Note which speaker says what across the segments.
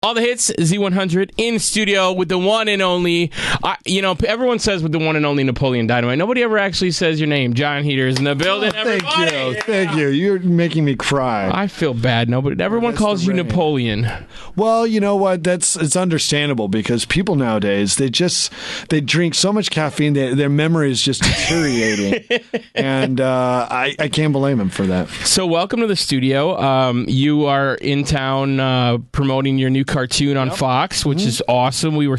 Speaker 1: All the hits, Z100 in studio with the one and only, everyone says with the one and only Napoleon Dynamite. Nobody ever actually says your name. Jon Heder is in the building, everybody.
Speaker 2: Thank you. You're making me cry.
Speaker 1: I feel bad. Everyone calls you Napoleon.
Speaker 2: Well, you know what? It's understandable because people nowadays, they drink so much caffeine, their memory is just deteriorating. And I can't blame him for that.
Speaker 1: So welcome to the studio. You are in town promoting your new cartoon on Fox, which is awesome. We were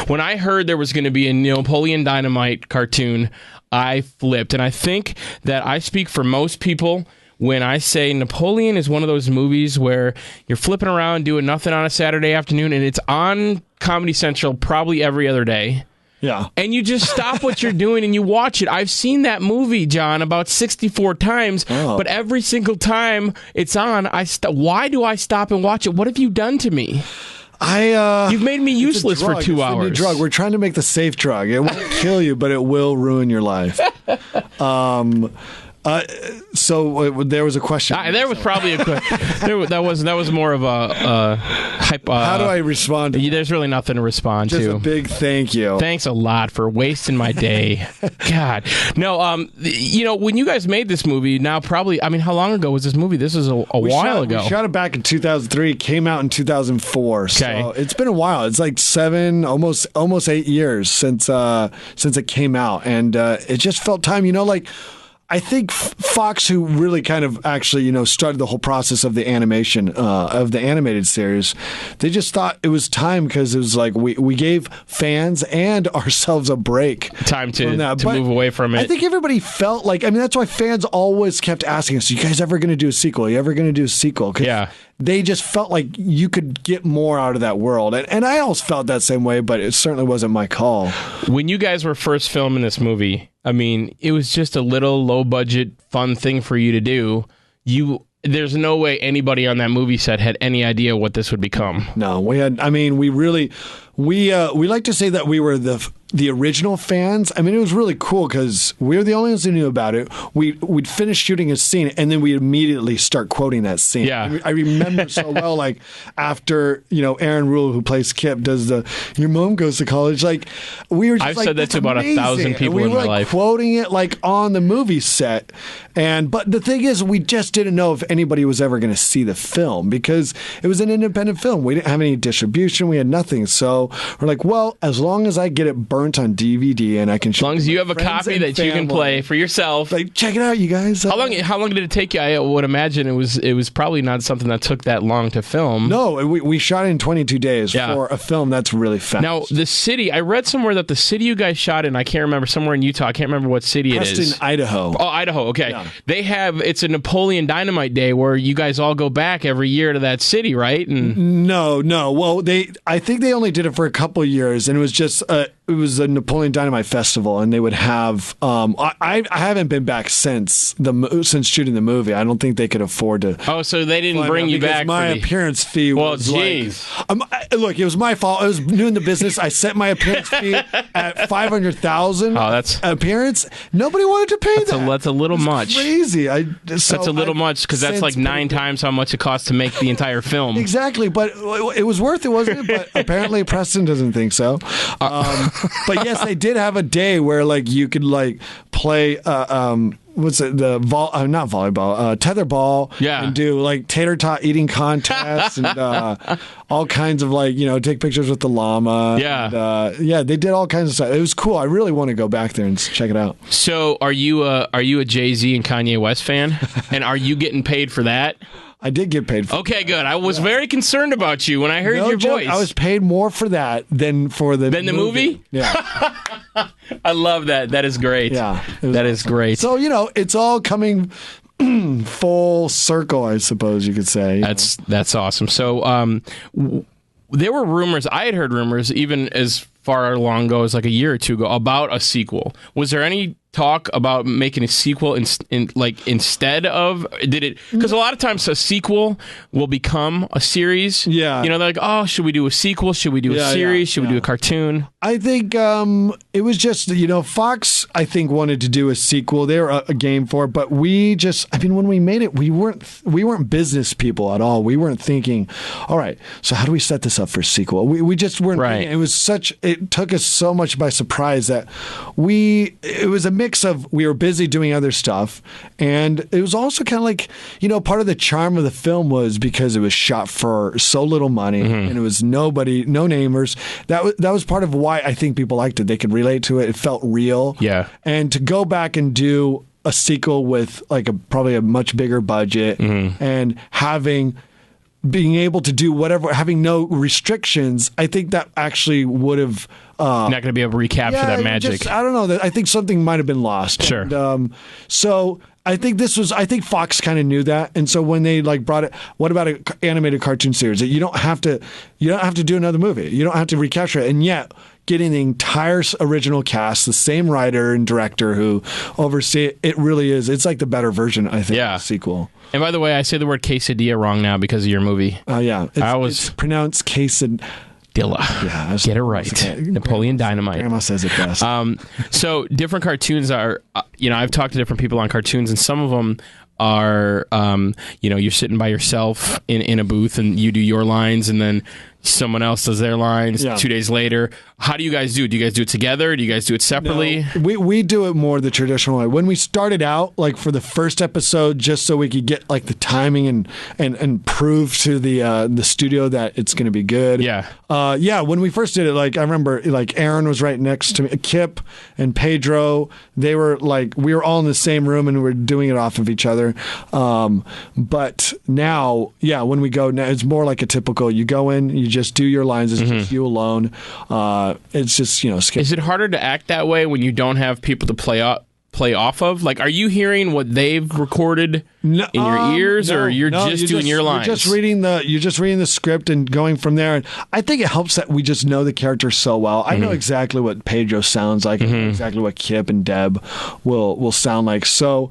Speaker 1: when I heard there was going to be a Napoleon Dynamite cartoon, I flipped. And I think that I speak for most people when I say Napoleon is one of those movies where you're flipping around doing nothing on a Saturday afternoon, and it's on Comedy Central probably every other day.
Speaker 2: Yeah.
Speaker 1: And you just stop what you're doing and you watch it. I've seen that movie, John, about 64 times, but every single time it's on, why do I stop and watch it? What have you done to me? You've made me useless for 2 hours.
Speaker 2: It's a new drug. We're trying to make the safe drug. It won't kill you, but it will ruin your life. So there was a question.
Speaker 1: There was probably a question. that was more of a hype.
Speaker 2: How do I respond to that?
Speaker 1: There's really nothing to respond to.
Speaker 2: Just a big thank you.
Speaker 1: Thanks a lot for wasting my day. God. No, when you guys made this movie, now probably, how long ago was this movie? This was a while ago.
Speaker 2: We shot it back in 2003. Came out in 2004.
Speaker 1: Okay.
Speaker 2: So it's been a while. It's like 7, almost 8 years since it came out. And it just felt time, I think Fox, who really kind of actually, started the whole process of the animation, of the animated series, they just thought it was time because it was like we gave fans and ourselves a break.
Speaker 1: Time to move away from it.
Speaker 2: I think everybody felt like, that's why fans always kept asking us, you guys ever going to do a sequel? Are you ever going to do a sequel? 'Cause they just felt like you could get more out of that world. And I always felt that same way, but it certainly wasn't my call.
Speaker 1: When you guys were first filming this movie, it was just a little low-budget, fun thing for you to do. There's no way anybody on that movie set had any idea what this would become.
Speaker 2: No, we had. We like to say that we were the original fans. It was really cool because we were the only ones who knew about it. We'd finish shooting a scene and then we'd immediately start quoting that scene.
Speaker 1: Yeah.
Speaker 2: I remember so well, like after, Aaron Rule, who plays Kip, does your mom goes to college. Like we were just
Speaker 1: I've said that to about 1,000 people in my life.
Speaker 2: Quoting it like on the movie set. But the thing is, we just didn't know if anybody was ever going to see the film because it was an independent film. We didn't have any distribution. We had nothing. So we're like, well, as long as I get it burnt on DVD and I can show
Speaker 1: as long as you have a copy that you can play for yourself.
Speaker 2: Like, check it out, you guys.
Speaker 1: How long did it take you? I would imagine it was probably not something that took that long to film.
Speaker 2: No, we shot it in 22 days for a film that's really fast.
Speaker 1: Now, the city, I read somewhere that the city you guys shot in, I can't remember, somewhere in Utah, I can't rember what city it is.
Speaker 2: Preston, Idaho.
Speaker 1: Oh, Idaho, okay.
Speaker 2: Yeah.
Speaker 1: It's a Napoleon Dynamite Day where you guys all go back every year to that city, right?
Speaker 2: No. Well, I think they only did it for a couple of years, and it was just it was a Napoleon Dynamite festival, and they would have. I haven't been back since shooting the movie. I don't think they could afford to.
Speaker 1: Oh, so they didn't bring you back.
Speaker 2: My appearance fee was look, it was my fault. I was new in the business. I set my appearance fee at $500,000.
Speaker 1: Oh, that's
Speaker 2: appearance. Nobody wanted to pay that.
Speaker 1: That's a little much.
Speaker 2: Crazy.
Speaker 1: That's a little much because that's like 9 times how much it costs to make the entire film.
Speaker 2: Exactly, but it was worth it, wasn't it? But apparently Preston doesn't think so. But yes, they did have a day where you could play what's it? Not volleyball, tetherball.
Speaker 1: Yeah.
Speaker 2: And do tater tot eating contests and all kinds of take pictures with the llama.
Speaker 1: Yeah.
Speaker 2: And, they did all kinds of stuff. It was cool. I really want to go back there and check it out.
Speaker 1: So are you a Jay-Z and Kanye West fan? And are you getting paid for that?
Speaker 2: I did get paid for
Speaker 1: Okay, good. I was very concerned about you when I heard your
Speaker 2: joke,
Speaker 1: voice.
Speaker 2: I was paid more for that than for the
Speaker 1: movie?
Speaker 2: Yeah.
Speaker 1: I love that. That is great.
Speaker 2: Yeah.
Speaker 1: That is great.
Speaker 2: So, it's all coming full circle, I suppose you could say.
Speaker 1: That's awesome. So there were rumors, I had heard rumors, even as far along ago as like a year or two ago, about a sequel. Was there any talk about making a sequel instead of did it? Because a lot of times a sequel will become a series.
Speaker 2: Yeah,
Speaker 1: they're like, oh, should we do a sequel? Should we do a series? Should we do a cartoon?
Speaker 2: I think it was just Fox. I think wanted to do a sequel. They were a game for it, but we just. I mean, when we made it, we weren't business people at all. We weren't thinking, all right, so how do we set this up for a sequel? We just weren't.
Speaker 1: Right.
Speaker 2: It took us so much by surprise that it was a mix of we were busy doing other stuff, and it was also kind of like part of the charm of the film was because it was shot for so little money and it was no namers. That was part of why I think people liked it. They could relate to it. It felt real.
Speaker 1: Yeah.
Speaker 2: And to go back and do a sequel with probably a much bigger budget and being able to do whatever, having no restrictions, I think that actually would have.
Speaker 1: Not going to be able to recapture that magic.
Speaker 2: I don't know. I think something might have been lost.
Speaker 1: Sure.
Speaker 2: And, so I think Fox kind of knew that, and so when they brought it, what about an animated cartoon series? That you don't have to do another movie. You don't have to recapture it, and yet getting the entire original cast, the same writer and director who oversee it, it really is. It's like the better version, I think, of the sequel.
Speaker 1: And by the way, I say the word quesadilla wrong now because of your movie.
Speaker 2: Yeah. It's pronounced quesadilla.
Speaker 1: Yeah, get it right. Napoleon Dynamite.
Speaker 2: Grandma says it best.
Speaker 1: So different cartoons are, I've talked to different people on cartoons, and some of them are, you're sitting by yourself in a booth and you do your lines, and then someone else does their lines 2 days later. How do you guys do it? Do you guys do it together? Do you guys do it separately?
Speaker 2: No, we do it more the traditional way. When we started out, for the first episode, just so we could get the timing and prove to the studio that it's going to be good.
Speaker 1: Yeah.
Speaker 2: When we first did it, I remember Aaron was right next to me, Kip and Pedro. They were we were all in the same room and we were doing it off of each other. But now, when we go now, it's more like a typical. You go in, you just do your lines. It's just you alone. It's just
Speaker 1: Is it harder to act that way when you don't have people to play off of? Are you hearing what they've recorded in your ears, or you're just doing your lines?
Speaker 2: You're just reading the script and going from there. And I think it helps that we just know the characters so well. I know exactly what Pedro sounds like, I know exactly what Kip and Deb will sound like. So.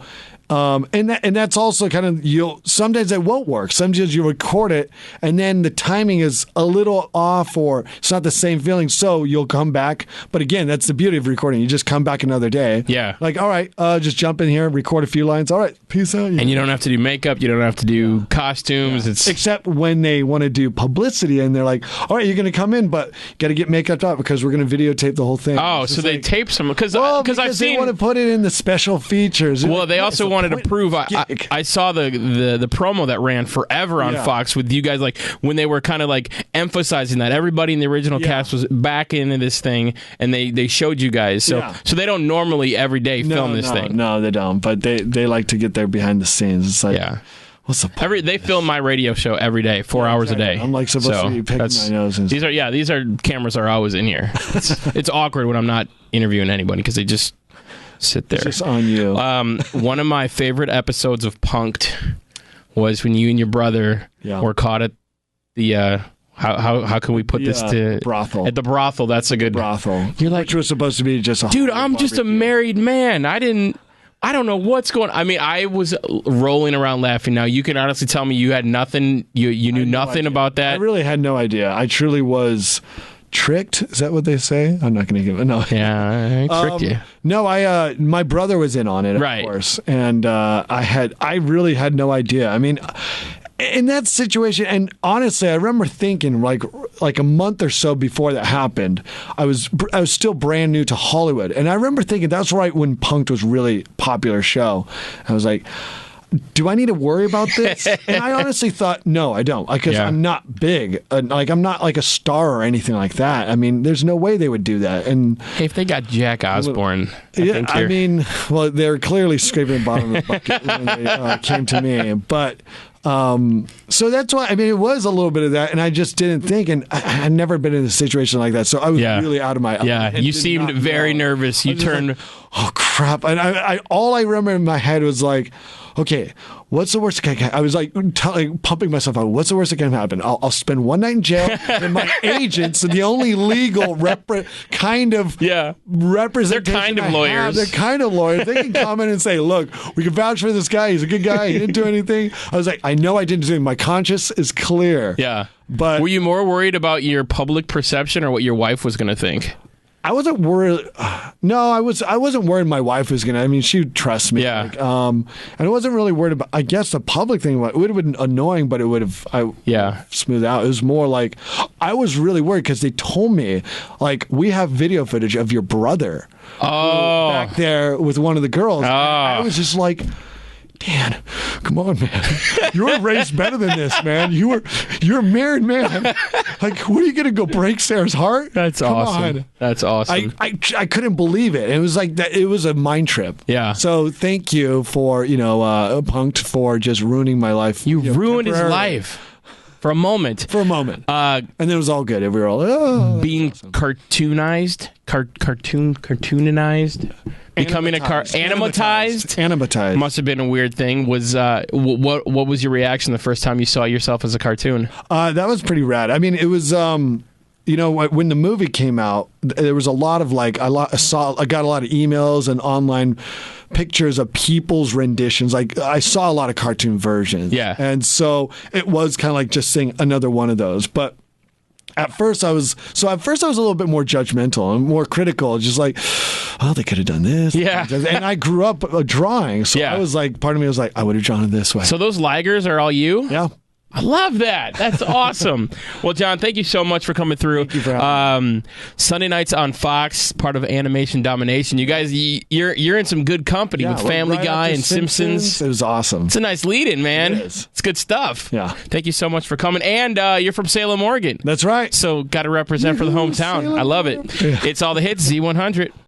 Speaker 2: And that's also kind of sometimes it won't work. Sometimes you record it and then the timing is a little off or it's not the same feeling. So you'll come back. But again, that's the beauty of recording. You just come back another day.
Speaker 1: Yeah.
Speaker 2: All right, just jump in here, record a few lines. All right, peace out.
Speaker 1: And you don't have to do makeup. You don't have to do costumes.
Speaker 2: Yeah. Except when they want to do publicity and they're like, all right, you're going to come in, but got to get makeup up because we're going to videotape the whole thing.
Speaker 1: Oh, so they tape some because I've seen
Speaker 2: they want to put it in the special features.
Speaker 1: Well, they also wanted to prove. I saw the promo that ran forever on Fox with you guys, when they were kind of emphasizing that everybody in the original cast was back into this thing, and they showed you guys. So they don't normally every day film this thing.
Speaker 2: No, they don't. But they like to get there behind the scenes. It's what's the point?
Speaker 1: They film my radio show every day, 4 hours a day.
Speaker 2: I'm supposed to be picking my nose.
Speaker 1: These cameras are always in here. It's awkward when I'm not interviewing anybody because they just sit there.
Speaker 2: It's just on you.
Speaker 1: One of my favorite episodes of Punk'd was when you and your brother were caught at the how can we put this to
Speaker 2: brothel?
Speaker 1: At the brothel. That's a good
Speaker 2: brothel.
Speaker 1: You're
Speaker 2: which was supposed to be just a
Speaker 1: dude. I'm just a married man. I don't know what's going on. I mean, I was rolling around laughing. Now, you can honestly tell me you had nothing. You knew nothing about that.
Speaker 2: I really had no idea. I truly was tricked. Is that what they say? I'm not going to give it. No.
Speaker 1: Yeah, I tricked you.
Speaker 2: No, my brother was in on it, of course, and I really had no idea. I mean, in that situation, and honestly, I remember thinking like a month or so before that happened, I was still brand new to Hollywood, and I remember thinking that's right when Punk'd was really popular show. I was like, do I need to worry about this? And I honestly thought, no, I don't, because I'm not big. I'm not like a star or anything like that. I mean, there's no way they would do that. And
Speaker 1: hey, if they got Jack Osborne,
Speaker 2: I mean, well, they're clearly scraping the bottom of the bucket when they came to me. But so that's why, I mean, it was a little bit of that, and I just didn't think, and I'd never been in a situation like that, so I was really out of my element.
Speaker 1: Yeah, you seemed very nervous. You turned...
Speaker 2: Like, oh, crap. And all I remember in my head was like, okay, what's the worst that can happen? I was like pumping myself out. What's the worst that can happen? I'll spend one night in jail, and my agents, the only legal kind of representation.
Speaker 1: They're kind of lawyers.
Speaker 2: They're kind of lawyers. They can come in and say, look, we can vouch for this guy. He's a good guy. He didn't do anything. I was like, I know I didn't do anything. My conscience is clear.
Speaker 1: Yeah.
Speaker 2: But
Speaker 1: were you more worried about your public perception or what your wife was going to think?
Speaker 2: I wasn't worried. No, I wasn't worried my wife was gonna. I mean, she would trust me.
Speaker 1: Yeah.
Speaker 2: Like, and I wasn't really worried about. I guess the public thing. It would have been annoying, but it would have. Smoothed out. It was more like I was really worried because they told me like we have video footage of your brother. Back there with one of the girls. I was just like, Dan, come on, man. You were raised better than this, man. You're a married man. Like, what are you going to go break Sarah's heart?
Speaker 1: That's awesome. That's awesome.
Speaker 2: I couldn't believe it. It was like that. It was a mind trip.
Speaker 1: Yeah.
Speaker 2: So thank you for, Punked for just ruining my life.
Speaker 1: You ruined his life. For a moment.
Speaker 2: And then it was all good. We were all,
Speaker 1: being awesome. Cartoonized. Becoming animatized must have been a weird thing. Was what was your reaction the first time you saw yourself as a cartoon?
Speaker 2: That was pretty rad. I mean, it was when the movie came out, there was a lot of I got a lot of emails and online pictures of people's renditions. Like I saw a lot of cartoon versions.
Speaker 1: Yeah.
Speaker 2: And so it was kind of like just seeing another one of those. But at first I was a little bit more judgmental and more critical, just like, oh, they could have done this.
Speaker 1: Yeah.
Speaker 2: And I grew up drawing, so I was like, part of me was like, I would have drawn it this way.
Speaker 1: So those Ligers are all you?
Speaker 2: Yeah.
Speaker 1: I love that. That's awesome. Well, Jon, thank you so much for coming through.
Speaker 2: Thank you for having me.
Speaker 1: Sunday nights on Fox, part of Animation Domination. You guys, you're in some good company with Family Guy and Simpsons.
Speaker 2: It was awesome.
Speaker 1: It's a nice lead-in, man.
Speaker 2: It is.
Speaker 1: It's good stuff.
Speaker 2: Yeah.
Speaker 1: Thank you so much for coming. And you're from Salem, Oregon.
Speaker 2: That's right.
Speaker 1: So got to represent for the hometown. I love it.
Speaker 2: Yeah.
Speaker 1: It's all the hits, Z100.